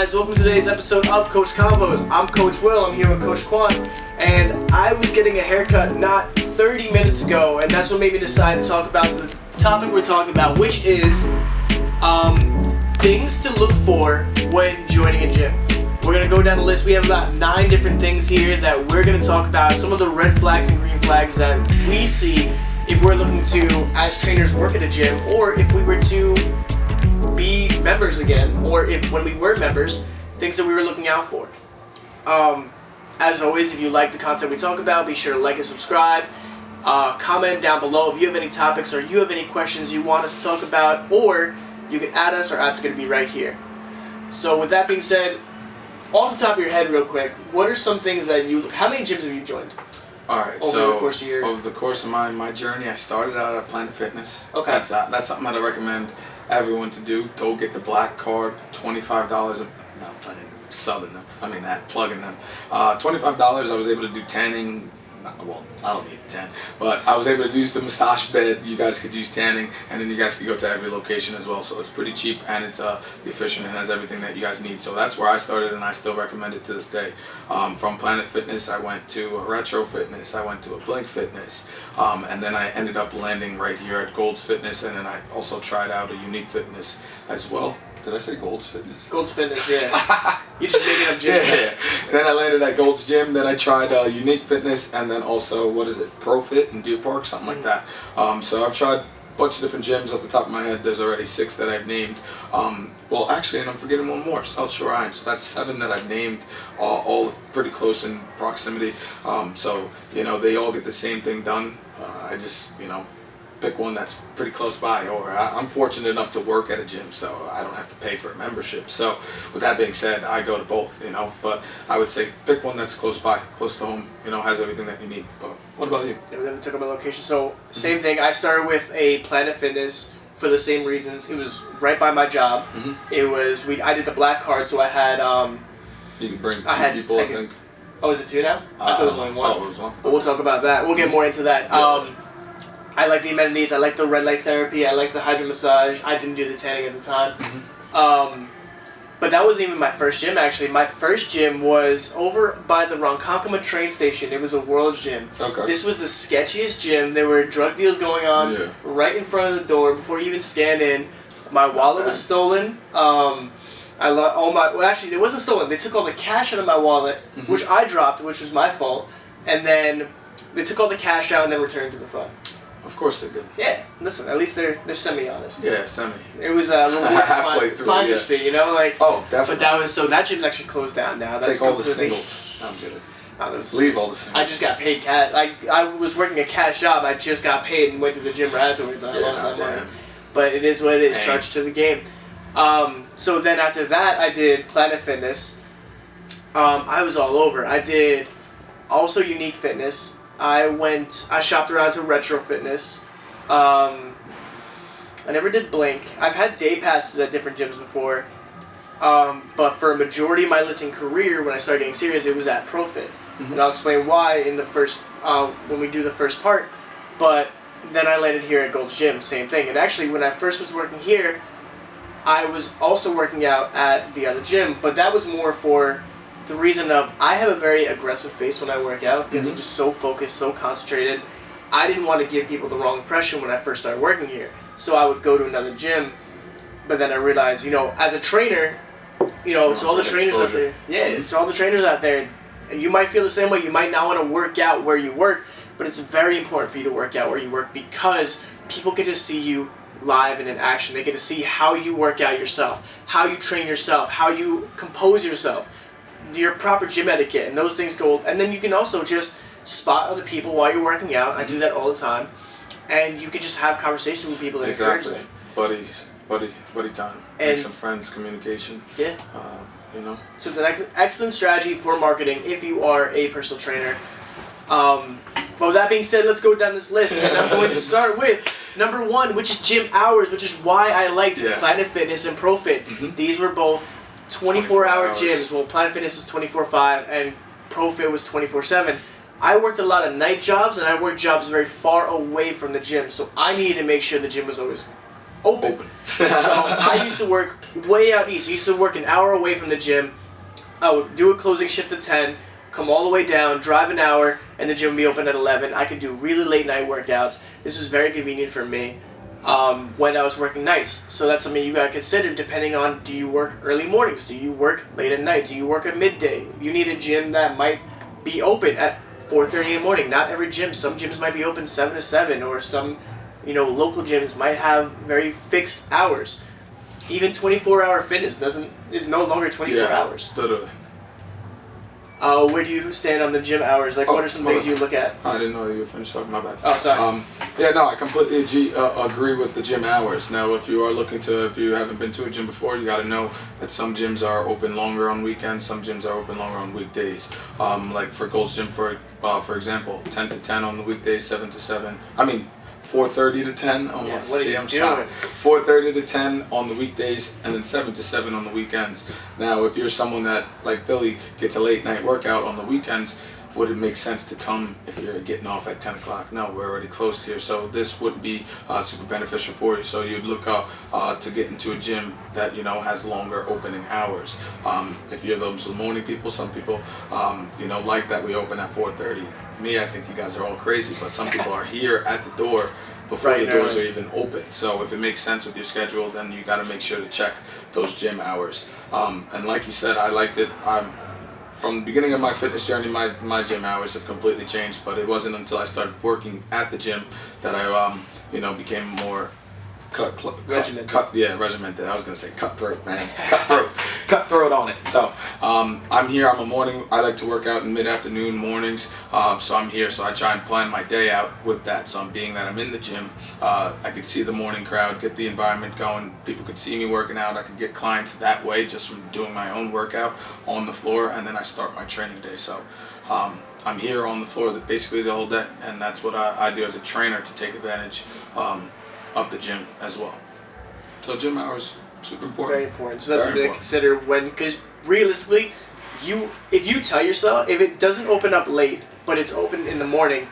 guys, welcome to today's episode of Coach Convos. I'm Coach Will, I'm here with Coach Quan, and I was getting a haircut not 30 minutes ago, and that's what made me decide to talk about the topic we're talking about, which is things to look for when joining a gym. We're going to go down the list. We have about 9 different things here that we're going to talk about, some of the red flags and green flags that we see if we're looking to, as trainers, work at a gym, or if we were to be members again, or if when we were members, things that we were looking out for. As always, if you like the content we talk about, be sure to like and subscribe. Comment down below if you have any topics or you have any questions you want us to talk about, or you can add us. Our ads are going to be right here. So with that being said, off the top of your head real quick, what are some things that how many gyms have you joined? Alright, over the course of my journey, I started out at Planet Fitness. Okay. That's something that I recommend everyone to do. Go get the black card, $25. No, I'm playing subbing them. I mean that, plugging them. $25, I was able to do tanning. Well, I don't need 10, but I was able to use the massage bed. You guys could use tanning, and then you guys could go to every location as well. So it's pretty cheap, and it's efficient, and has everything that you guys need. So that's where I started, and I still recommend it to this day. From Planet Fitness, I went to a Retro Fitness, I went to a Blink Fitness, and then I ended up landing right here at Gold's Fitness, and then I also tried out a Unique Fitness as well. Did I say Gold's Fitness? Gold's Fitness, yeah. You just making up gyms. Yeah. And then I landed at Gold's Gym. Then I tried Unique Fitness, and then also ProFit in Deer Park, something like that. So I've tried a bunch of different gyms. Off the top of my head, there's already 6 that I've named. Well, actually, and I'm forgetting one more, South Shore Iron. So that's 7 that I've named, all pretty close in proximity. So they all get the same thing done. I just pick one that's pretty close by, or I'm fortunate enough to work at a gym, so I don't have to pay for a membership. So with that being said, I go to both, but I would say pick one that's close by, close to home, has everything that you need. But what about you? Yeah, we never talk about location. So same thing, I started with a Planet Fitness for the same reasons. It was right by my job. It was, I did the black card, so I had you could bring 2 people, I think. Oh, is it 2 now? I thought it was only 1. Oh, it was 1. But we'll talk about that. We'll get more into that. Yeah. I like the amenities. I like the red light therapy. I like the hydro massage. I didn't do the tanning at the time. But that wasn't even my first gym, actually. My first gym was over by the Ronkonkoma train station. It was a World's Gym. Okay. This was the sketchiest gym. There were drug deals going on right in front of the door before you even scanned in. My wallet was stolen. Actually, it wasn't stolen. They took all the cash out of my wallet, which I dropped, which was my fault. And then they took all the cash out and then returned to the front. Of course they did. Yeah, listen, at least they're semi-honest. Yeah, semi. It was a reward halfway through, finder's fee, Oh, definitely. But that gym's actually closed down now. That's Take all the singles. I'm good. Leave all the singles. I just got paid cash. I was working a cash job. I just got paid and went to the gym right afterwards. And I lost that money. But it is what it is. Charged to the game. So then after that, I did Planet Fitness. I was all over. I did also Unique Fitness. I shopped around to Retro Fitness. I never did Blink. I've had day passes at different gyms before. But for a majority of my lifting career, when I started getting serious, it was at ProFit. And I'll explain why in the first, when we do the first part. But then I landed here at Gold's Gym, same thing. And actually, when I first was working here, I was also working out at the other gym, but that was more for the reason of I have a very aggressive face when I work out because I'm just so focused, so concentrated. I didn't want to give people the wrong impression when I first started working here. So I would go to another gym, but then I realized, as a trainer, to all the trainers out there. Yeah, to all the trainers out there, you might feel the same way. You might not want to work out where you work, but it's very important for you to work out where you work because people get to see you live and in action. They get to see how you work out yourself, how you train yourself, how you compose yourself, your proper gym etiquette, and those things go. And then you can also just spot other people while you're working out. I do that all the time, and you can just have conversations with people that encourage them. Buddy time. Make some friends, communication. Yeah. So it's an excellent strategy for marketing if you are a personal trainer. But with that being said, let's go down this list, and I'm going to start with number 1, which is gym hours, which is why I liked Planet Fitness and ProFit. These were both 24-hour gyms. Well, Planet Fitness is 24/5, and ProFit was 24/7. I worked a lot of night jobs, and I worked jobs very far away from the gym, so I needed to make sure the gym was always open. So I used to work way out east. I used to work an hour away from the gym. I would do a closing shift at 10, come all the way down, drive an hour, and the gym would be open at 11. I could do really late night workouts. This was very convenient for me when I was working nights. So that's something you got to consider depending on, do you work early mornings? Do you work late at night? Do you work at midday? You need a gym that might be open at 4:30 in the morning. Not every gym. Some gyms might be open 7 to 7, or some, local gyms might have very fixed hours. Even 24-hour fitness is no longer 24 hours. Literally. Where do you stand on the gym hours? Like, what are some things you look at? I didn't know you were finished talking. My bad. Oh, sorry. I completely agree with the gym hours. Now, if you haven't been to a gym before, you got to know that some gyms are open longer on weekends, some gyms are open longer on weekdays. Like for Gold's Gym, for example, 10 to 10 on the weekdays, 7 to 7. 4:30 to 10 almost. Yeah, what are you doing? 4:30 to 10 on the weekdays, and then 7 to 7 on the weekends. Now, if you're someone that, like Billy, gets a late night workout on the weekends, would it make sense to come if you're getting off at 10 o'clock? No, we're already closed here, so this wouldn't be super beneficial for you. So you'd look up to get into a gym that has longer opening hours. If you're those morning people, some people like that we open at 4:30. Me, I think you guys are all crazy, but some people are here at the door before the doors are even open. So if it makes sense with your schedule, then you got to make sure to check those gym hours. And like you said, I liked it. From the beginning of my fitness journey, my gym hours have completely changed, but it wasn't until I started working at the gym that I became more regimented. I was gonna say cutthroat, man. Cutthroat on it. So I'm here. I like to work out in mid-afternoon mornings. So I'm here. So I try and plan my day out with that. So being that I'm in the gym, I could see the morning crowd, get the environment going. People could see me working out. I could get clients that way just from doing my own workout on the floor, and then I start my training day. So I'm here on the floor basically the whole day, and that's what I do as a trainer to take advantage of the gym as well. So gym hours, super important. Very important. So that's something to consider because realistically, if you tell yourself, if it doesn't open up late, but it's open in the morning,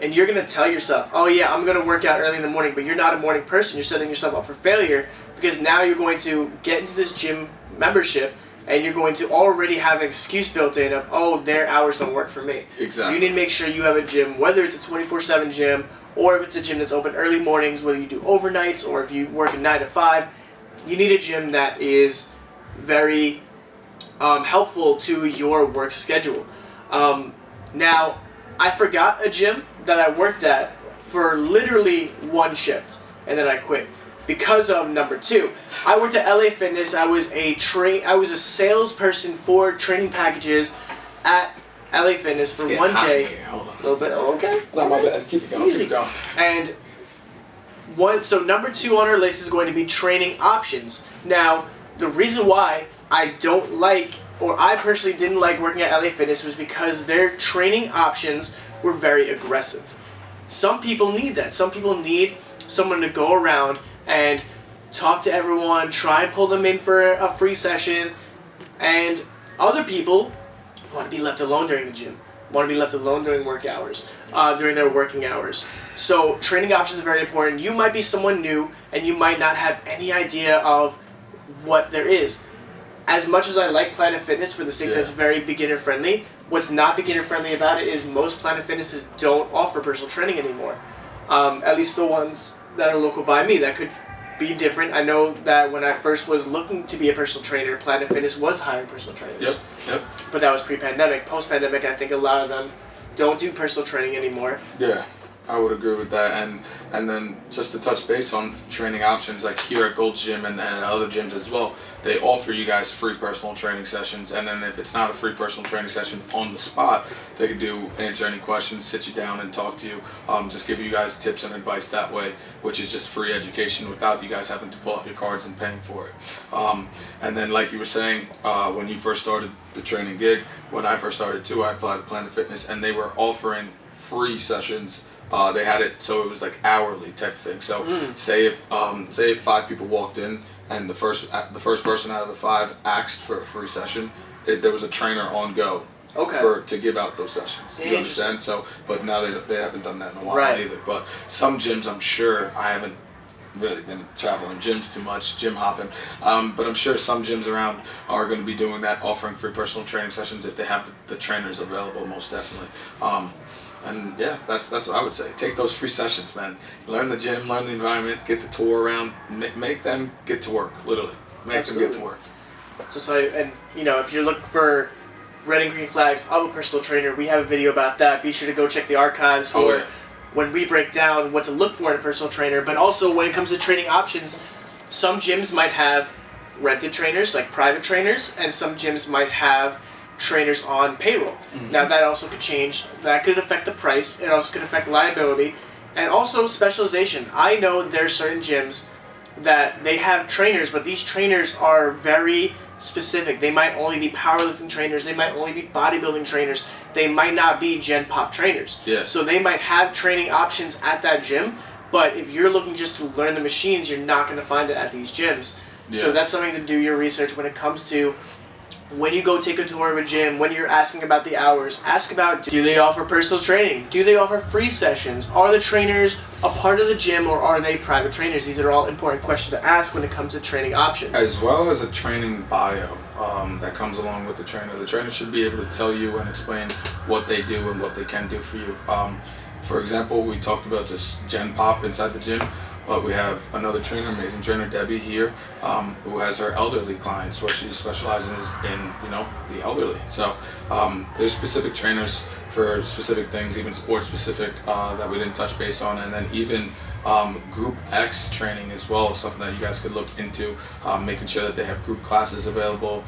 and you're going to tell yourself, oh yeah, I'm going to work out early in the morning, but you're not a morning person, you're setting yourself up for failure, because now you're going to get into this gym membership, and you're going to already have an excuse built in of, oh, their hours don't work for me. Exactly. You need to make sure you have a gym, whether it's a 24/7 gym, or if it's a gym that's open early mornings, whether you do overnights or if you work a 9 to 5, you need a gym that is very helpful to your work schedule. Now, I forgot a gym that I worked at for literally one shift, and then I quit because of number 2. I worked at LA Fitness. I was a salesperson for training packages at LA Fitness for one day. A little bit. Oh, okay. No, my bad. Keep it going. Easy. Keep it going. And so number 2 on our list is going to be training options. Now, the reason why I don't like, or I personally didn't like working at LA Fitness, was because their training options were very aggressive. Some people need that. Some people need someone to go around and talk to everyone, try and pull them in for a free session, and other people want to be left alone during the gym, want to be left alone during work hours, during their working hours. So training options are very important. You might be someone new and you might not have any idea of what there is. As much as I like Planet Fitness for the sake that it's very beginner friendly, what's not beginner friendly about it is most Planet Fitnesses don't offer personal training anymore. At least the ones that are local by me. That could be different. I know that when I first was looking to be a personal trainer, Planet Fitness was hiring personal trainers. Yep. But that was pre-pandemic. Post-pandemic, I think a lot of them don't do personal training anymore. Yeah, I would agree with that. And then just to touch base on training options, like here at Gold's Gym and other gyms as well, they offer you guys free personal training sessions. And then if it's not a free personal training session on the spot, they could answer any questions, sit you down and talk to you, just give you guys tips and advice that way, which is just free education without you guys having to pull out your cards and paying for it. And then like you were saying, when you first started the training gig, when I first started too, I applied to Planet Fitness and they were offering free sessions. They had it so it was like hourly type thing. So say if 5 people walked in and the first person out of the 5 asked for a free session, there was a trainer on go to give out those sessions. You understand? So, but now they haven't done that in a while either. But some gyms, I'm sure, I haven't really been traveling gyms too much, gym hopping. But I'm sure some gyms around are going to be doing that, offering free personal training sessions if they have the trainers available, most definitely. And yeah, that's what I would say. Take those free sessions, man. Learn the gym, learn the environment, get the tour around, make them get to work, literally. Make them get to work. So, and you know, if you're looking for red and green flags of a personal trainer, we have a video about that. Be sure to go check the archives for when we break down what to look for in a personal trainer. But also when it comes to training options, some gyms might have rented trainers, like private trainers, and some gyms might have trainers on payroll. Mm-hmm. Now that also could change. That could affect the price. It also could affect liability and also specialization. I know there are certain gyms that they have trainers, but these trainers are very specific. They might only be powerlifting trainers. They might only be bodybuilding trainers. They might not be Gen Pop trainers. Yeah. So they might have training options at that gym, but if you're looking just to learn the machines, you're not going to find it at these gyms. Yeah. So that's something to do your research when it comes to when you go take a tour of a gym, when you're asking about the hours, ask about, do they offer personal training? Do they offer free sessions? Are the trainers a part of the gym or are they private trainers? These are all important questions to ask when it comes to training options. As well as a training bio that comes along with the trainer. The trainer should be able to tell you and explain what they do and what they can do for you. For example, we talked about just Gen Pop inside the gym. But we have another trainer, amazing trainer, Debbie here, who has her elderly clients, where she specializes in, the elderly. So there's specific trainers for specific things, even sports specific that we didn't touch base on, and then even Group X training as well is something that you guys could look into, making sure that they have group classes available.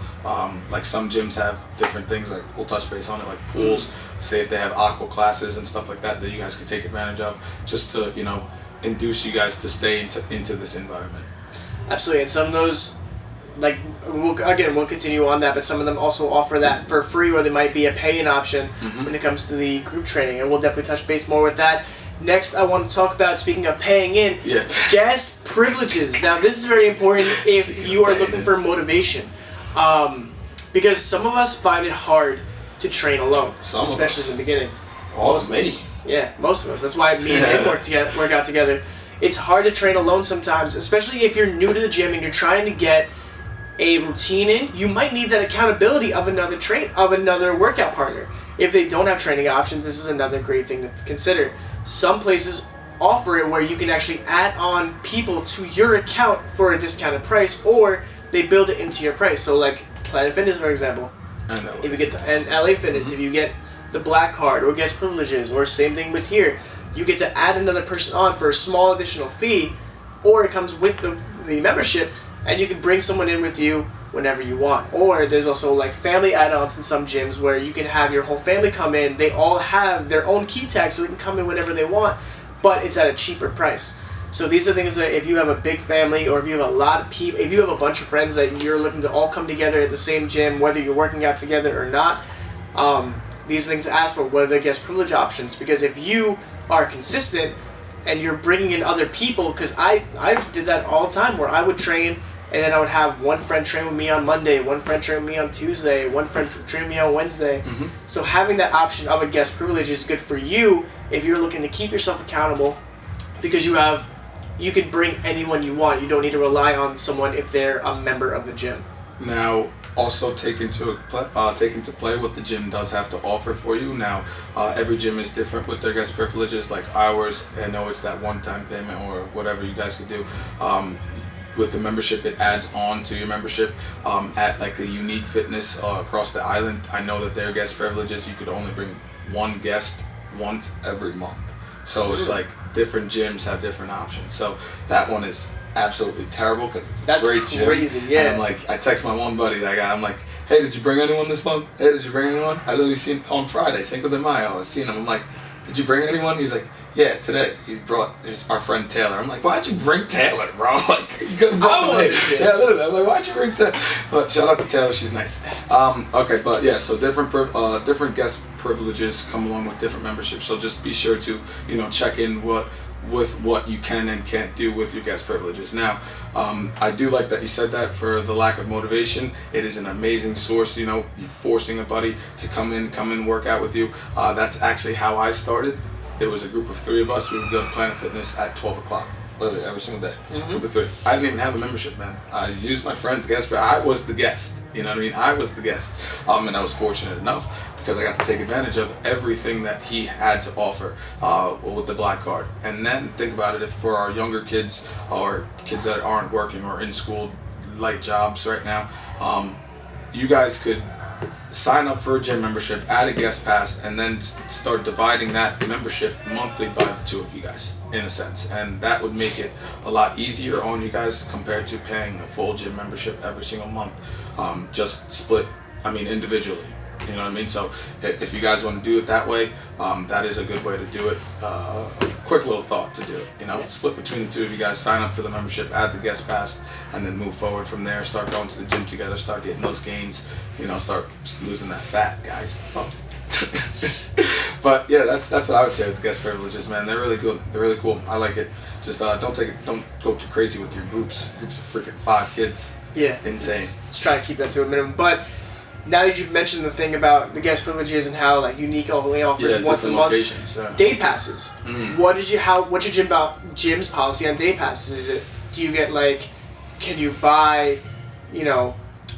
Like some gyms have different things, like we'll touch base on it, like pools. Say if they have aqua classes and stuff like that you guys can take advantage of, just to induce you guys to stay into this environment. Absolutely, and some of those, like, we'll continue on that, but some of them also offer that for free, or they might be a pay-in option when it comes to the group training, and we'll definitely touch base more with that. Next, I want to talk about, speaking of paying in, guest privileges. Now, this is very important if you are looking for motivation, because some of us find it hard to train alone, especially in the beginning. Yeah, most of us. That's why me and him work out together. It's hard to train alone sometimes, especially if you're new to the gym and you're trying to get a routine in. You might need that accountability of another workout partner. If they don't have training options, this is another great thing to consider. Some places offer it where you can actually add on people to your account for a discounted price, or they build it into your price. So like Planet Fitness, for example. If you get and LA Fitness, if you get the black card or guest privileges, or same thing with here, you get to add another person on for a small additional fee, or it comes with the membership, and you can bring someone in with you whenever you want. Or there's also like family add-ons in some gyms where you can have your whole family come in. They all have their own key tag, so they can come in whenever they want, but it's at a cheaper price. So these are things that if you have a big family, or if you have a lot of people, if you have a bunch of friends that you're looking to all come together at the same gym, whether you're working out together or not, these things to ask for, whether they're guest privilege options. Because if you are consistent and you're bringing in other people, because I did that all the time, where I would train and then I would have one friend train with me on Monday, one friend train with me on Tuesday, one friend train with me on Wednesday. So having that option of a guest privilege is good for you if you're looking to keep yourself accountable, because you can bring anyone you want. You don't need to rely on someone if they're a member of the gym. Now, also take into play what the gym does have to offer for you. Now, every gym is different with their guest privileges, like ours. I know it's that one-time payment or whatever you guys could do. With the membership, it adds on to your membership. At like a Unique Fitness across the island, I know that their guest privileges, you could only bring one guest once every month. So it's like different gyms have different options. So that one is absolutely terrible, because it's a great gym. Crazy, yeah. And I'm like, I text my one buddy, I'm like, hey, did you bring anyone this month? Hey, did you bring anyone? I literally seen on Friday, Cinco de Mayo, I was seeing him. I'm like, did you bring anyone? He's like, yeah, today. He brought our friend Taylor. I'm like, why'd you bring Taylor, bro? Like, you could have brought me. Yeah, literally. I'm like, why'd you bring Taylor? But shout out to Taylor, she's nice. Okay, but yeah, so different guest privileges come along with different memberships. So just be sure to, check in with what you can and can't do with your guest privileges. Now, I do like that you said that. For the lack of motivation, it is an amazing source. You forcing a buddy to come in, work out with you. That's actually how I started. It was a group of 3 of us. We would go to Planet Fitness at 12 o'clock. literally every single day. Number 3, I didn't even have a membership, man. I used my friend's guest, but I was the guest. You know what I mean? I was the guest, and I was fortunate enough because I got to take advantage of everything that he had to offer with the Black Card. And then think about it, if for our younger kids or kids that aren't working or in school, light jobs right now, you guys could sign up for a gym membership, add a guest pass, and then start dividing that membership monthly by the 2 of you guys, in a sense. And that would make it a lot easier on you guys compared to paying a full gym membership every single month, just split, individually. You know what I mean? So if you guys want to do it that way, that is a good way to do it. Quick little thought to do it. Split between the 2 of you guys, sign up for the membership, add the guest pass, and then move forward from there. Start going to the gym together, start getting those gains, start losing that fat, guys. Oh. But yeah, that's what I would say with the guest privileges, man. They're really good. They're really cool. I like it. Just don't go too crazy with your groups. Groups of freaking 5 kids. Yeah. Insane. Let's try to keep that to a minimum. But now that you've mentioned the thing about the guest privileges and how Unique only offers once a month, day passes. What's your gym's policy on day passes? Do you get can you buy,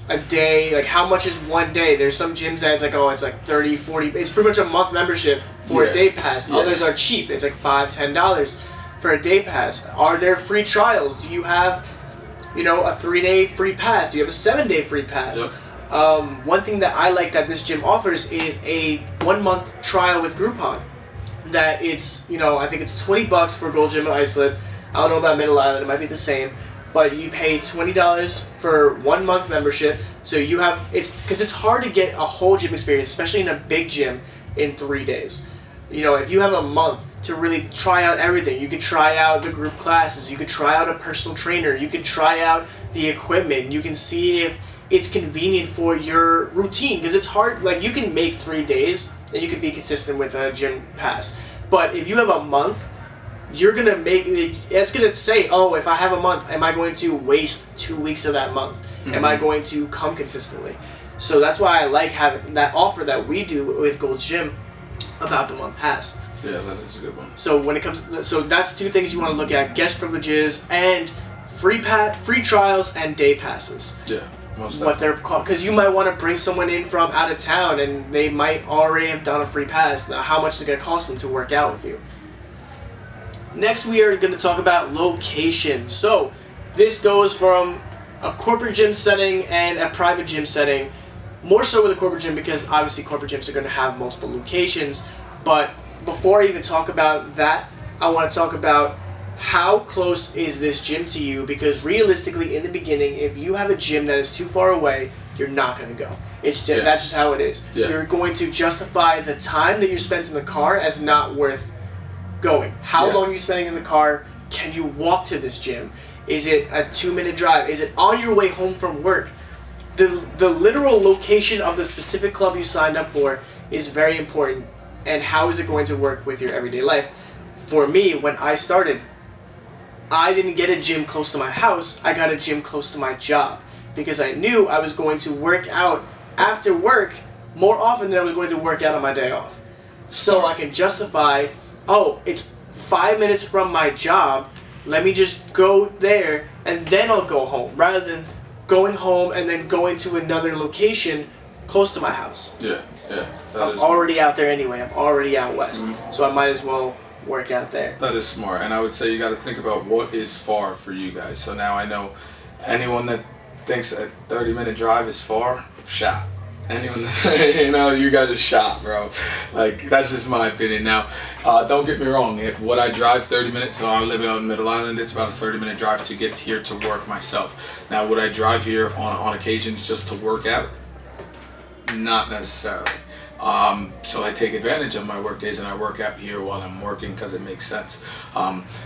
a day? How much is one day? There's some gyms that it's like 30, 40. It's pretty much a month membership for a day pass. Yeah. Others are cheap. It's like $5, $10 for a day pass. Are there free trials? Do you have, a 3-day free pass? Do you have a 7-day free pass? Yep. One thing that I like that this gym offers is a 1-month trial with Groupon. That it's, I think it's $20 for Gold Gym in Iceland. I don't know about Middle Island, it might be the same. But you pay $20 for 1 month membership. So you have, because it's hard to get a whole gym experience, especially in a big gym, in 3 days. If you have a month to really try out everything, you could try out the group classes, you could try out a personal trainer, you could try out the equipment, you can see if it's convenient for your routine, because it's hard. You can make 3 days and you can be consistent with a gym pass, but if you have a month, you're gonna it's gonna say, oh, if I have a month, am I going to waste 2 weeks of that month? Am I going to come consistently? So that's why I like having that offer that we do with Gold's Gym about the month pass. Yeah, that is a good one. So when it comes, so that's 2 things you want to look at: guest privileges and free trials and day passes. Yeah. What they're called, because you might want to bring someone in from out of town and they might already have done a free pass. Now, how much is it going to cost them to work out with you? Next, we are going to talk about location. So this goes from a corporate gym setting and a private gym setting. More so with a corporate gym, because obviously corporate gyms are going to have multiple locations. But before I even talk about that, I want to talk about how close is this gym to you, because realistically in the beginning, if you have a gym that is too far away, you're not going to go. That's just how it is. Yeah. You're going to justify the time that you spent in the car as not worth going. How long are you spending in the car? Can you walk to this gym? Is it a 2-minute drive? Is it on your way home from work? The literal location of the specific club you signed up for is very important, and how is it going to work with your everyday life? For me, when I started, I didn't get a gym close to my house, I got a gym close to my job, because I knew I was going to work out after work more often than I was going to work out on my day off. So I can justify, oh, it's 5 minutes from my job, let me just go there and then I'll go home, rather than going home and then going to another location close to my house. Yeah. I'm already out there anyway, I'm already out west, so I might as well work out there. That is smart, and I would say you got to think about what is far for you guys. So now I know anyone that thinks a 30-minute drive is far, shot. Anyone, you guys are shot, bro. That's just my opinion. Now, don't get me wrong. Would I drive 30 minutes? So I live out in Middle Island. It's about a 30-minute drive to get here to work myself. Now, would I drive here on occasions just to work out? Not necessarily. So I take advantage of my work days and I work out here while I'm working because it makes sense.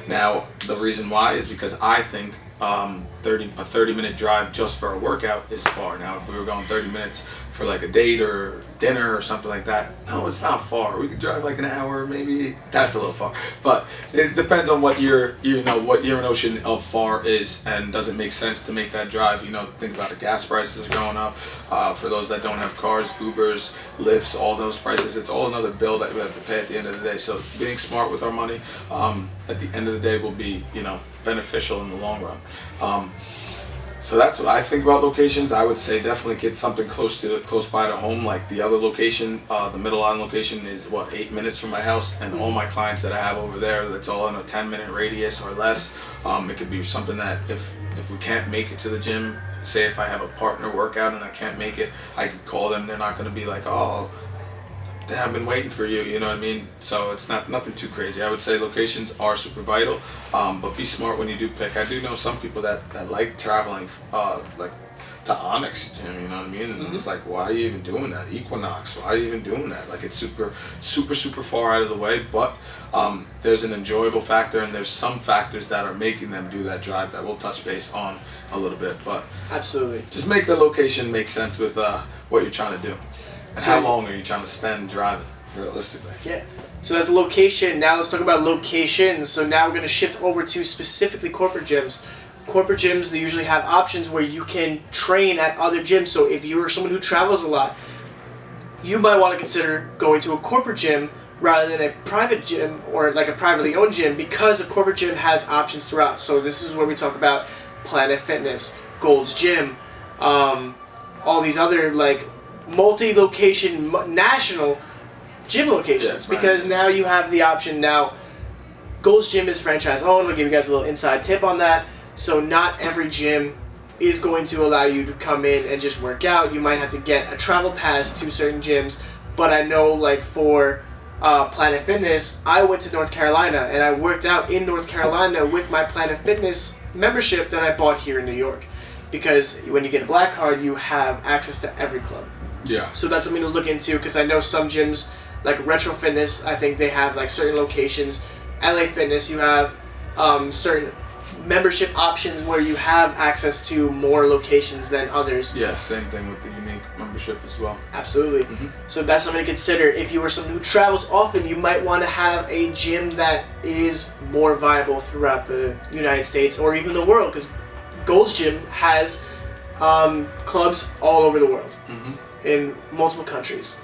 Now, the reason why is because I think a 30-minute drive just for a workout is far. Now, if we were going 30 minutes for a date or dinner or something like that, no, it's not far. We could drive an hour, maybe. That's a little far. But it depends on what your notion of far is, and does it make sense to make that drive. Think about it. Gas prices are going up. For those that don't have cars, Ubers, Lyfts, all those prices, it's all another bill that we have to pay at the end of the day. So being smart with our money, at the end of the day, will be, beneficial in the long run. So that's what I think about locations. I would say definitely get something close by to home. Like the other location, the Middle Island location is 8 minutes from my house, and all my clients that I have over there, that's all in a 10-minute radius or less. It could be something that if we can't make it to the gym, say if I have a partner workout and I can't make it, I can call them. They're not going to be like, oh, I've been waiting for you, you know what I mean? So it's nothing too crazy. I would say locations are super vital, but be smart when you do pick. I do know some people that like traveling, like to Onyx Gym, you know what I mean? And it's like, why are you even doing that? Equinox, why are you even doing that? Like, it's super far out of the way, but there's an enjoyable factor, and there's some factors that are making them do that drive that we'll touch base on a little bit. But absolutely, just make the location make sense with what you're trying to do. And so how long are you trying to spend driving, realistically? Yeah. So that's location. Now let's talk about locations. So now we're going to shift over to specifically corporate gyms. Corporate gyms, they usually have options where you can train at other gyms. So if you're someone who travels a lot, you might want to consider going to a corporate gym rather than a private gym or like a privately owned gym, because a corporate gym has options throughout. So this is where we talk about Planet Fitness, Gold's Gym, all these other like multi-location national gym locations, because now you have the option. Now Gold's Gym is franchise owned. I'll give you guys a little inside tip on that. So not every gym is going to allow you to come in and just work out. You might have to get a travel pass to certain gyms, but I know like for Planet Fitness, I went to North Carolina and I worked out in North Carolina with my Planet Fitness membership that I bought here in New York, because when you get a black card you have access to every club. Yeah. So that's something to look into, because I know some gyms, like Retro Fitness, I think they have like certain locations. LA Fitness, you have certain membership options where you have access to more locations than others. Yeah, same thing with the unique membership as well. Absolutely. So that's something to consider. If you are someone who travels often, you might want to have a gym that is more viable throughout the United States or even the world, because Gold's Gym has clubs all over the world. In multiple countries.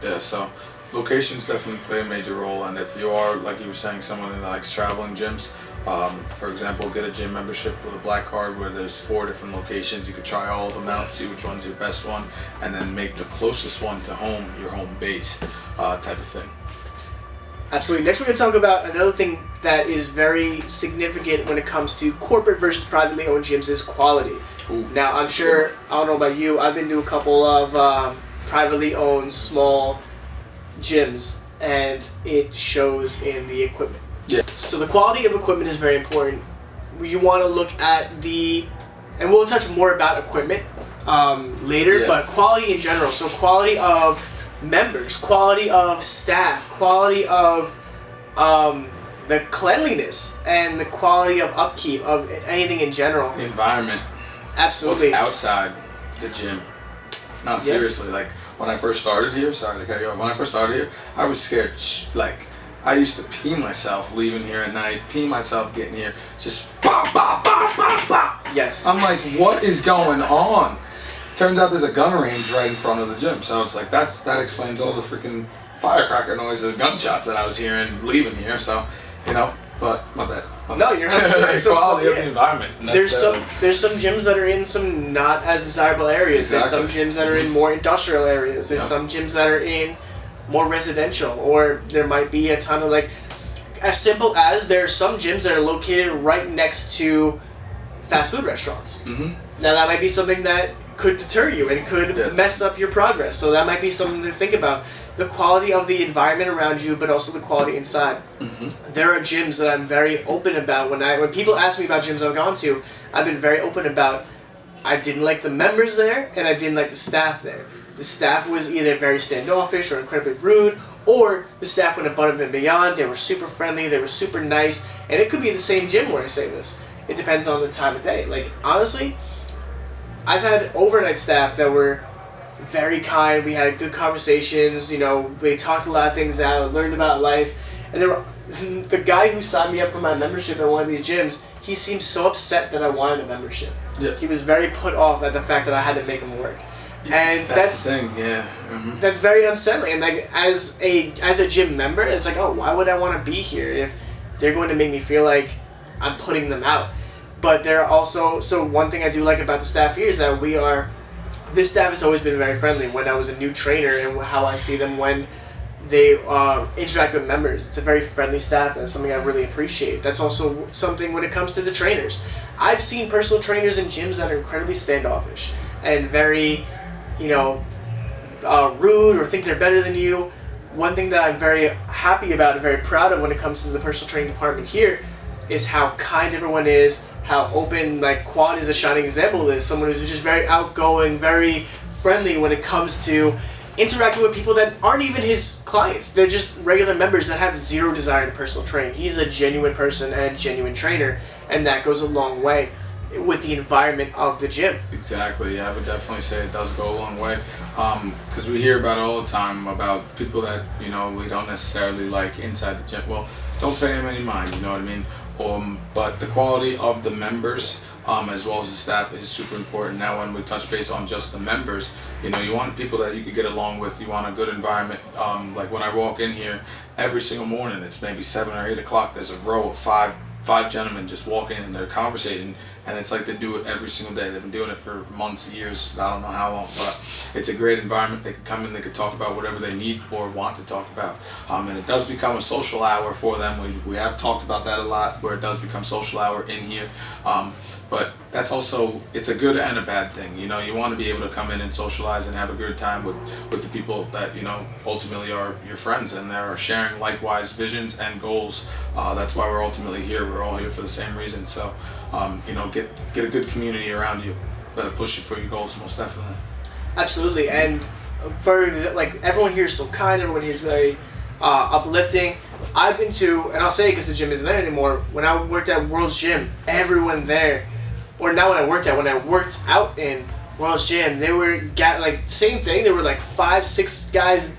Yeah, so locations definitely play a major role, and if you are, like you were saying, someone that likes traveling gyms, for example, get a gym membership with a black card where there's 4 different locations. You could try all of them out, see which one's your best one, and then make the closest one to home your home base type of thing. Absolutely. Next we're going to talk about another thing that is very significant when it comes to corporate versus privately owned gyms is quality. Ooh. Now, I'm sure, I don't know about you, I've been to a couple of privately owned small gyms, and it shows in the equipment. Yeah. So the quality of equipment is very important. You want to look at and we'll touch more about equipment later, but quality in general. So quality of members, quality of staff, quality of the cleanliness, and the quality of upkeep of anything in general. The environment. Absolutely. What's outside the gym. No, seriously, like when I first started here, sorry to cut you off, when I first started here, I was scared, like, I used to pee myself leaving here at night, pee myself getting here, just bop, bop, bop, bop, bop. Yes. I'm like, what is going on? Turns out there's a gun range right in front of the gym, so it's like, that explains all the freaking firecracker noises and gunshots that I was hearing leaving here, so, you know, but my bad. No, you're not. So quality of the environment. There's some gyms that are in some not as desirable areas. Exactly. There's some gyms that are in more industrial areas. There's some gyms that are in more residential, or there might be a ton of like, as simple as there are some gyms that are located right next to fast food restaurants. Now that might be something that could deter you and could mess up your progress. So that might be something to think about. The quality of the environment around you, but also the quality inside. There are gyms that I'm very open about. When people ask me about gyms I've gone to, I've been very open about. I didn't like the members there, and I didn't like the staff there. The staff was either very standoffish or incredibly rude, or the staff went above and beyond. They were super friendly, they were super nice, and it could be the same gym where I say this. It depends on the time of day. Like, honestly, I've had overnight staff that were very kind. We had good conversations, you know, we talked a lot of things out, learned about life, and the guy who signed me up for my membership at one of these gyms, he seemed so upset that I wanted a membership. He was very put off at the fact that I had to make him work. And that's the thing, that's very unsettling. And like as a gym member, it's like, oh, why would I want to be here if they're going to make me feel like I'm putting them out. But there are also, so one thing I do like about the staff here is that this staff has always been very friendly. When I was a new trainer and how I see them when they interact with members, it's a very friendly staff, and it's something I really appreciate. That's also something when it comes to the trainers. I've seen personal trainers in gyms that are incredibly standoffish and very, rude or think they're better than you. One thing that I'm very happy about and very proud of when it comes to the personal training department here is how kind everyone is, how open. Like Quan is a shining example of this. Someone who's just very outgoing, very friendly when it comes to interacting with people that aren't even his clients. They're just regular members that have zero desire to personal train. He's a genuine person and a genuine trainer, and that goes a long way with the environment of the gym. Exactly. Yeah, I would definitely say it does go a long way, because we hear about it all the time about people that we don't necessarily like inside the gym. Well, don't pay them any mind. You know what I mean? But the quality of the members, as well as the staff, is super important. Now, when we touch base on just the members, you want people that you could get along with. You want a good environment. Like when I walk in here every single morning, it's maybe 7 or 8 o'clock. There's a row of five gentlemen just walking and they're conversating, and it's like they do it every single day. They've been doing it for months, years, I don't know how long, but it's a great environment. They can come in, they can talk about whatever they need or want to talk about, and it does become a social hour for them. We have talked about that a lot, where it does become social hour in here, but that's also, it's a good and a bad thing. You want to be able to come in and socialize and have a good time with the people that ultimately are your friends, and they're sharing likewise visions and goals. That's why we're ultimately here. We're all here for the same reason. So get a good community around you that'll push you for your goals, most definitely. Absolutely. And for everyone here is so kind, everyone here is very uplifting. I've been to, and I'll say it because the gym isn't there anymore, when I worked at World's Gym, everyone there, or not when I worked out in World's Gym, they were same thing. They were 5-6 guys,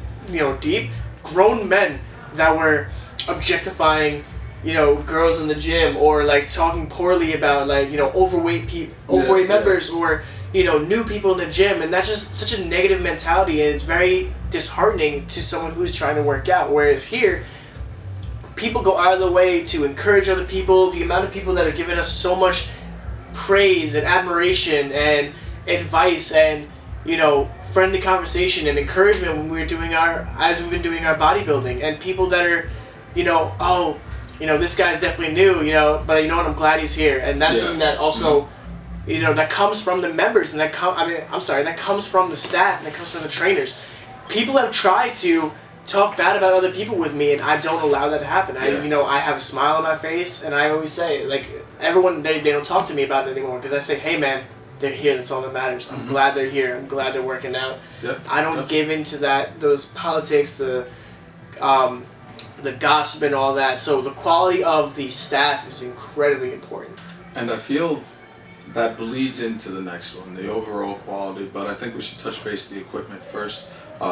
deep, grown men that were objectifying, girls in the gym, or talking poorly about overweight members, or new people in the gym, and that's just such a negative mentality, and it's very disheartening to someone who's trying to work out. Whereas here, people go out of the way to encourage other people. The amount of people that are giving us so much praise and admiration and advice and friendly conversation and encouragement when we've been doing our bodybuilding, and people that are this guy's definitely new, but I'm glad he's here. And that's something that also that comes from the members, and that comes from the staff, and that comes from the trainers. People have tried to talk bad about other people with me, and I don't allow that to happen. I have a smile on my face, and I always say, everyone, they don't talk to me about it anymore, because I say, hey man, they're here, that's all that matters. I'm glad they're here, I'm glad they're working out. I don't give into those politics, the gossip and all that. So the quality of the staff is incredibly important. And I feel that bleeds into the next one, the overall quality, but I think we should touch base the equipment first,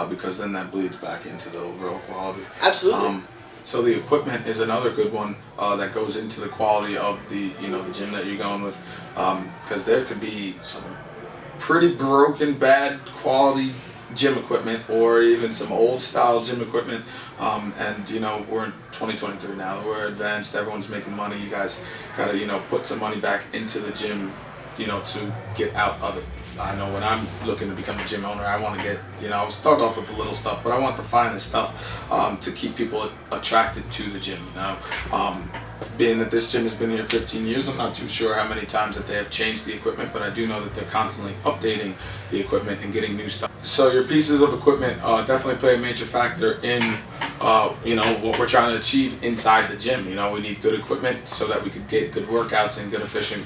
because then that bleeds back into the overall quality. Absolutely. So the equipment is another good one that goes into the quality of the the gym that you're going with, because there could be some pretty broken, bad quality gym equipment, or even some old style gym equipment, and we're in 2023 now, we're advanced, everyone's making money. You guys gotta put some money back into the gym to get out of it. I know when I'm looking to become a gym owner, I want to get, I'll start off with the little stuff, but I want the finest stuff to keep people attracted to the gym. Now, being that this gym has been here 15 years, I'm not too sure how many times that they have changed the equipment, but I do know that they're constantly updating the equipment and getting new stuff. So your pieces of equipment definitely play a major factor in what we're trying to achieve inside the gym. We need good equipment so that we could get good workouts and good efficient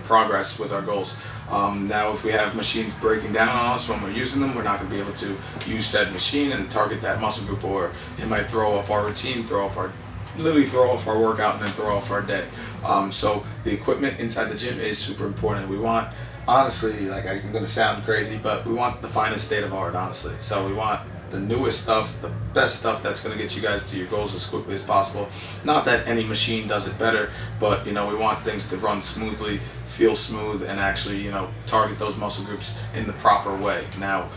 progress with our goals. Now, if we have machines breaking down on us when we're using them, we're not going to be able to use said machine and target that muscle group, or it might throw off our routine, literally throw off our workout, and then throw off our day. So the equipment inside the gym is super important. We want, honestly, I'm going to sound crazy, but we want the finest state of art, honestly. So we want the newest stuff, the best stuff that's going to get you guys to your goals as quickly as possible. Not that any machine does it better, but we want things to run smoothly, feel smooth, and actually target those muscle groups in the proper way. Now,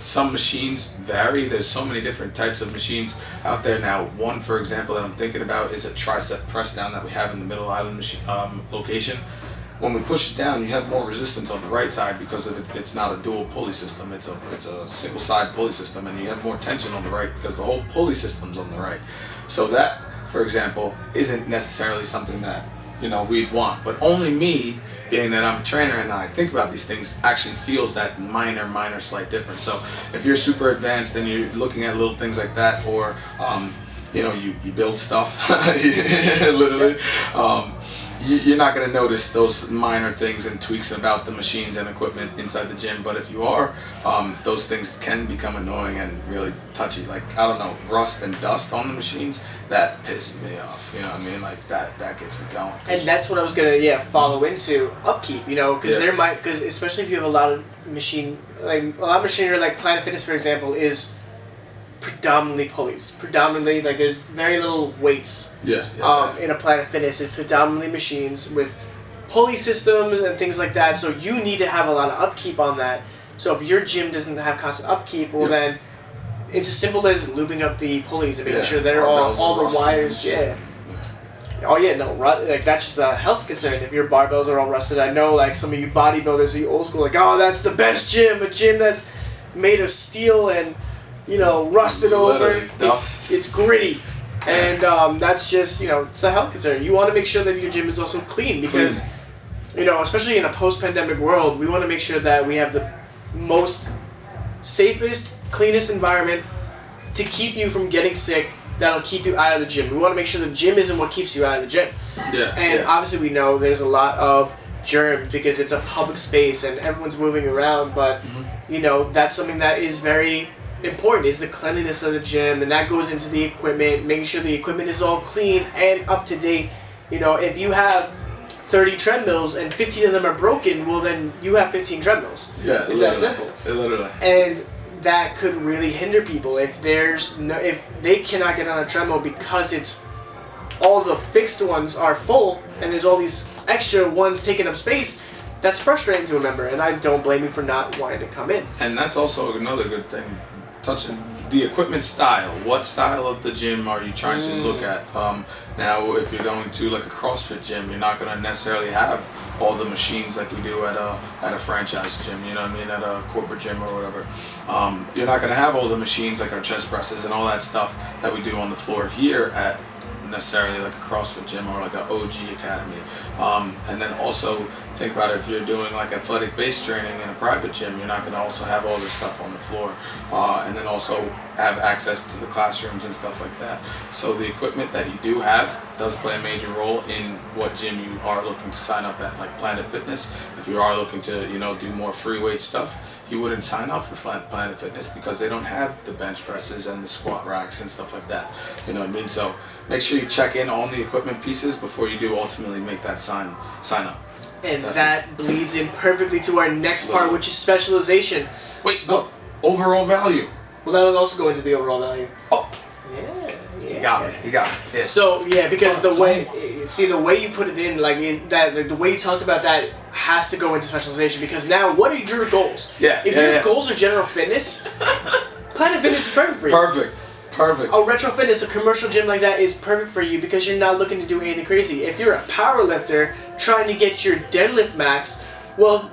some machines vary. There's so many different types of machines out there now. One, for example, that I'm thinking about is a tricep press down that we have in the middle island location. When we push it down, you have more resistance on the right side because it's not a dual pulley system. It's a single side pulley system, and you have more tension on the right because the whole pulley system's on the right. So that, for example, isn't necessarily something that we'd want. But only me, being that I'm a trainer and I think about these things, actually feels that minor slight difference. So if you're super advanced and you're looking at little things like that, or you build stuff, literally. You're not going to notice those minor things and tweaks about the machines and equipment inside the gym. But if you are, those things can become annoying and really touchy. Like, I don't know, rust and dust on the machines, that pisses me off. You know what I mean? Like, that gets me going. And that's what I was going to, follow into upkeep, because especially if you have a lot of machinery, like Planet Fitness, for example, is predominantly pulleys. Like, there's very little weights. In a Planet Fitness, it's predominantly machines with pulley systems and things like that. So you need to have a lot of upkeep on that. So if your gym doesn't have constant upkeep, well then it's as simple as looping up the pulleys and making sure they're all the wires. Oh yeah, no, like that's just a health concern. If your barbells are all rusted, I know like some of you bodybuilders, you old school, like, oh, that's the best gym, a gym that's made of steel and rusted over. It's gritty. And that's just, it's a health concern. You want to make sure that your gym is also clean because, especially in a post-pandemic world, we want to make sure that we have the most safest, cleanest environment to keep you from getting sick, that'll keep you out of the gym. We want to make sure the gym isn't what keeps you out of the gym. Obviously we know there's a lot of germs because it's a public space and everyone's moving around, but, that's something that is very important, is the cleanliness of the gym, and that goes into the equipment, making sure the equipment is all clean and up to date. If you have 30 treadmills and 15 of them are broken, well then you have 15 treadmills. It's that simple. Literally. And that could really hinder people if they cannot get on a treadmill because it's all the fixed ones are full and there's all these extra ones taking up space. That's frustrating to a member, and I don't blame you for not wanting to come in. And that's also another good thing, touching the equipment style. What style of the gym are you trying to look at? Now, if you're going to like a CrossFit gym, you're not going to necessarily have all the machines like we do at a franchise gym, at a corporate gym or whatever. You're not going to have all the machines like our chest presses and all that stuff that we do on the floor here at necessarily like a CrossFit gym or like an OG Academy. And then also think about it, if you're doing like athletic based training in a private gym, you're not going to also have all this stuff on the floor, and then also have access to the classrooms and stuff like that. So the equipment that you do have does play a major role in what gym you are looking to sign up at, like Planet Fitness. If you are looking to do more free weight stuff, you wouldn't sign up for Planet Fitness because they don't have the bench presses and the squat racks and stuff like that. You know what I mean? So make sure you check in on the equipment pieces before you do ultimately make that sign up. And that bleeds in perfectly to our next part, which is specialization. Wait, no. Overall value. Well, that would also go into the overall value. Oh. You got me. Yeah. So, because the way you put it in, the way you talked about that has to go into specialization, because now, what are your goals? If your goals are general fitness, Planet Fitness is perfect for you. Perfect. A retro fitness, a commercial gym like that is perfect for you because you're not looking to do anything crazy. If you're a power lifter trying to get your deadlift max, or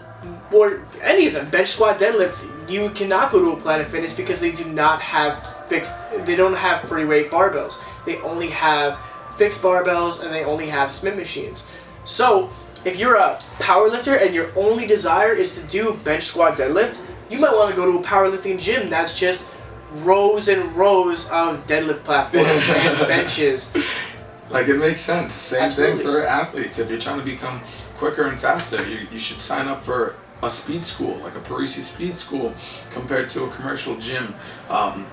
any of them, bench, squat, deadlift, you cannot go to a Planet Fitness because they do not have they don't have free weight barbells. They only have fixed barbells and they only have Smith machines. So if you're a power lifter and your only desire is to do bench, squat, deadlift, you might want to go to a powerlifting gym that's just rows and rows of deadlift platforms and benches. Like, it makes sense. Same thing for athletes. If you're trying to become quicker and faster, you should sign up for a speed school, like a Parisi speed school, compared to a commercial gym.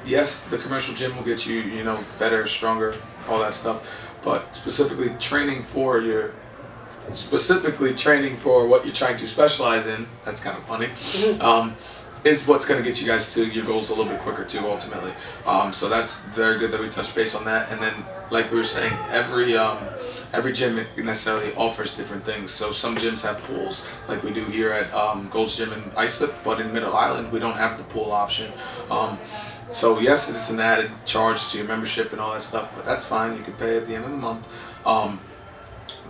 Yes, the commercial gym will get you, better, stronger, all that stuff, but specifically training for what you're trying to specialize in, that's kind of funny, is what's going to get you guys to your goals a little bit quicker too, ultimately. So that's very good that we touched base on that. And then, like we were saying, every gym necessarily offers different things. So some gyms have pools, like we do here at Gold's Gym in Islip, but in Middle Island we don't have the pool option. So yes, it's an added charge to your membership and all that stuff, but that's fine. You can pay at the end of the month.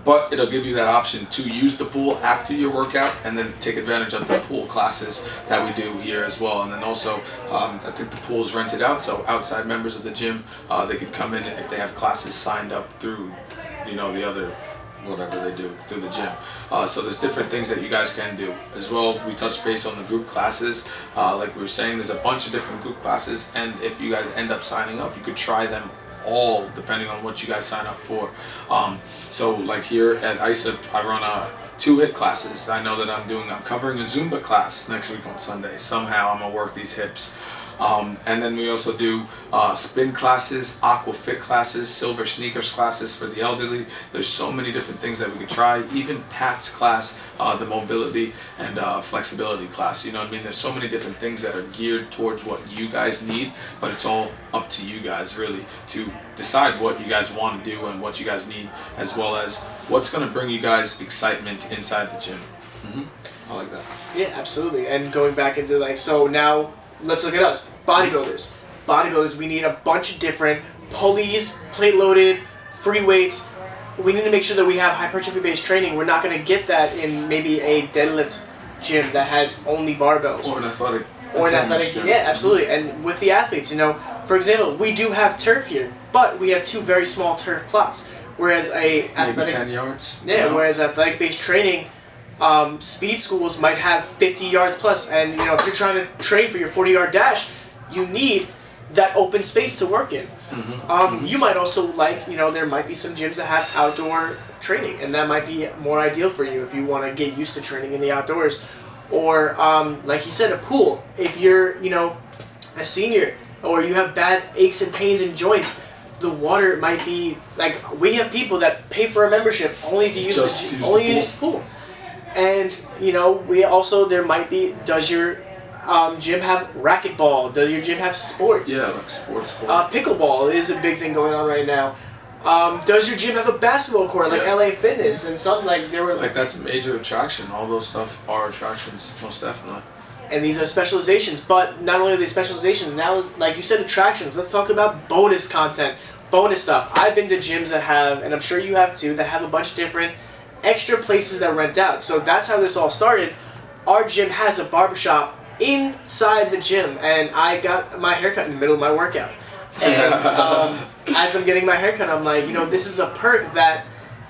But it'll give you that option to use the pool after your workout and then take advantage of the pool classes that we do here as well. And then also, I think the pool is rented out, so outside members of the gym, they could come in if they have classes signed up through, the other, whatever they do, through the gym. So there's different things that you guys can do. As well, we touched base on the group classes. Like we were saying, there's a bunch of different group classes, and if you guys end up signing up, you could try them all depending on what you guys sign up for. So like here at ISIP, I run 2 HIIT classes. I know that I'm covering a Zumba class next week on Sunday. Somehow I'm gonna work these hips. And then we also do spin classes, aqua fit classes, silver sneakers classes for the elderly. There's so many different things that we could try. Even Pat's class, the mobility and flexibility class. You know what I mean? There's so many different things that are geared towards what you guys need, but it's all up to you guys really to decide what you guys want to do and what you guys need, as well as what's going to bring you guys excitement inside the gym. I like that. Yeah, absolutely. And going back into so now, let's look at us, bodybuilders. Bodybuilders, we need a bunch of different pulleys, plate loaded, free weights. We need to make sure that we have hypertrophy-based training. We're not going to get that in maybe a deadlift gym that has only barbells. Or an athletic. Gym. Yeah, absolutely. And with the athletes, for example, we do have turf here, but we have 2 very small turf plots. Whereas maybe 10 yards. Yeah, whereas athletic-based training, speed schools might have 50 yards plus, and if you're trying to train for your 40-yard dash, you need that open space to work in. You might also there might be some gyms that have outdoor training, and that might be more ideal for you if you want to get used to training in the outdoors. Or like you said, a pool. If you're a senior or you have bad aches and pains in joints, the water might be we have people that pay for a membership only to use the pool. And we also, there might be, does your gym have racquetball? Does your gym have sports? Yeah, like sports court. Pickleball is a big thing going on right now. Does your gym have a basketball court like LA Fitness and something there were that's a major attraction. All those stuff are attractions, most definitely. And these are specializations, but not only are they specializations, now, like you said, attractions. Let's talk about bonus content, bonus stuff. I've been to gyms that have, and I'm sure you have too, that have a bunch of different extra places that rent out. So that's how this all started. Our gym has a barbershop inside the gym, and I got my haircut in the middle of my workout. And as I'm getting my haircut, I'm like, this is a perk that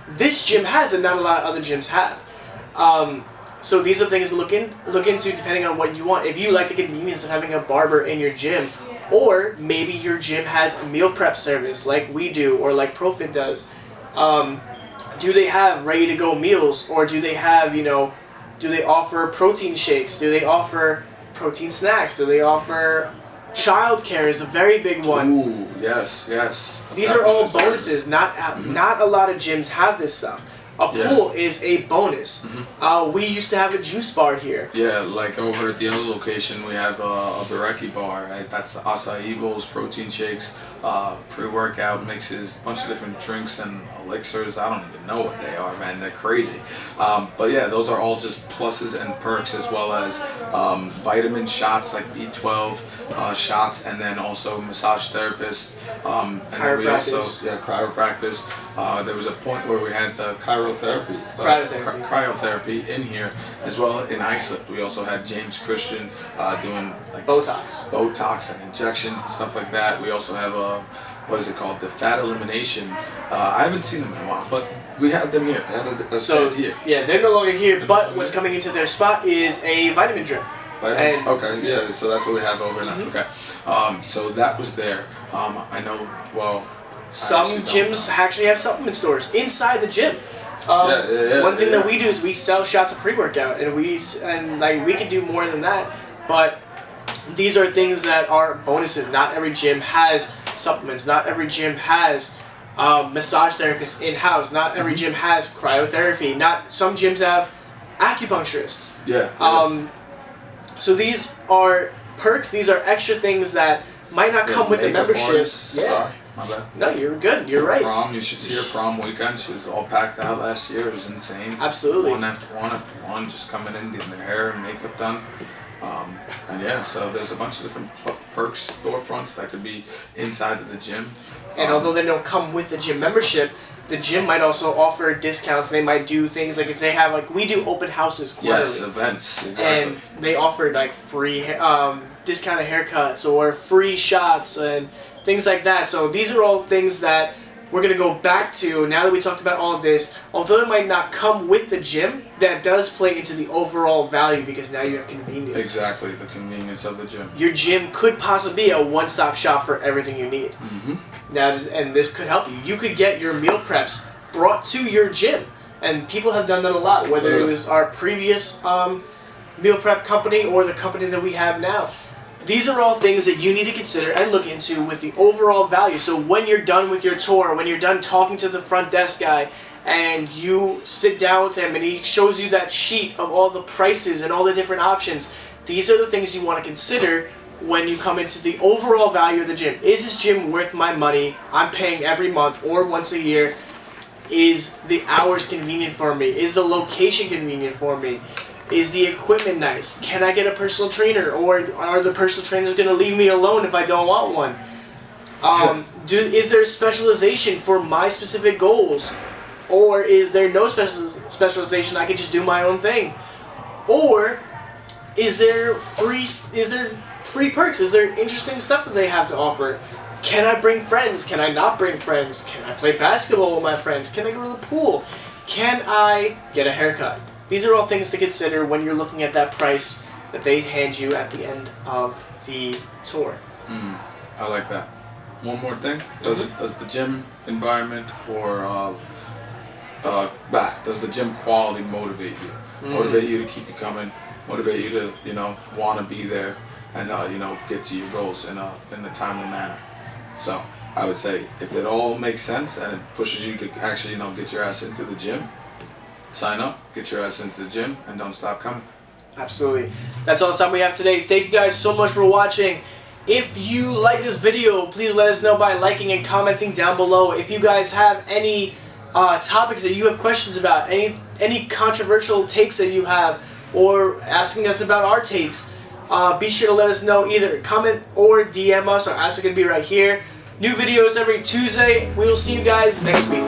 this gym has and not a lot of other gyms have. So these are things to look into depending on what you want. If you like the convenience of having a barber in your gym, or maybe your gym has a meal prep service like we do or like Profit does. Do they have ready-to-go meals, or do they have, do they offer protein shakes? Do they offer protein snacks? Do they offer childcare is a very big one. Ooh, yes. These are all bonuses. Not a lot of gyms have this stuff. A pool is a bonus. We used to have a juice bar here. Yeah, like over at the other location, we have a Bereki bar. Right? That's acai bowls, protein shakes, pre-workout mixes, a bunch of different drinks and elixirs. I don't even know what they are, man. They're crazy. But yeah, those are all just pluses and perks, as well as vitamin shots like B12 shots, and then also massage therapists. And then we also, chiropractors. There was a point where we had the cryotherapy in here as well in Islip. We also had James Christian doing Botox and injections and stuff like that. We also have what is it called? The fat elimination. I haven't seen them in a while, but we had them here. They had a stand here. Yeah, they're no longer here, but what's coming into their spot is a vitamin drip. Okay, yeah, so that's what we have over now. Okay, so that was there. I know, some gyms actually have supplement stores inside the gym. One thing that we do is we sell shots of pre-workout, and we can do more than that, but these are things that are bonuses. Not every gym has supplements. Not every gym has massage therapists in-house. Not every gym has cryotherapy. Some gyms have acupuncturists. So these are perks. These are extra things that might not come with the membership. Sorry, my bad. No, you're good. You're right. Prom, you should see her prom weekend. She was all packed out last year. It was insane. Absolutely. One after one, just coming in, getting their hair and makeup done. And yeah, so there's a bunch of different perks, storefronts that could be inside of the gym. And although they don't come with the gym membership, the gym might also offer discounts. They might do things like if they have, like, we do open houses quarterly. Yes, events, exactly. And they offer like free discounted haircuts or free shots and things like that. So these are all things that we're going to go back to now that we talked about all of this. Although it might not come with the gym, that does play into the overall value because now you have convenience. Exactly, the convenience of the gym. Your gym could possibly be a one-stop shop for everything you need. Mm-hmm. Now, and this could help you. You could get your meal preps brought to your gym. And people have done that a lot, whether it was our previous meal prep company or the company that we have now. These are all things that you need to consider and look into with the overall value. So when you're done with your tour, when you're done talking to the front desk guy, and you sit down with him and he shows you that sheet of all the prices and all the different options, these are the things you want to consider when you come into the overall value of the gym. Is this gym worth my money? I'm paying every month or once a year. Is the hours convenient for me? Is the location convenient for me? Is the equipment nice? Can I get a personal trainer? Or are the personal trainers going to leave me alone if I don't want one? Is there specialization for my specific goals? Or is there no specialization? I can just do my own thing. Or is there free perks? Is there interesting stuff that they have to offer? Can I bring friends? Can I not bring friends? Can I play basketball with my friends? Can I go to the pool? Can I get a haircut? These are all things to consider when you're looking at that price that they hand you at the end of the tour. I like that. One more thing. Does the gym environment or does the gym quality motivate you? Motivate you to keep you coming, motivate you to, want to be there and, get to your goals in a timely manner. So I would say if it all makes sense and it pushes you to actually, get your ass into the gym, sign up, get your ass into the gym, and don't stop coming. Absolutely. That's all the time we have today. Thank you guys so much for watching. If you like this video, please let us know by liking and commenting down below. If you guys have any topics that you have questions about, any controversial takes that you have, or asking us about our takes, be sure to let us know. Either comment or DM us. Our ads are going to be right here. New videos every Tuesday. We will see you guys next week.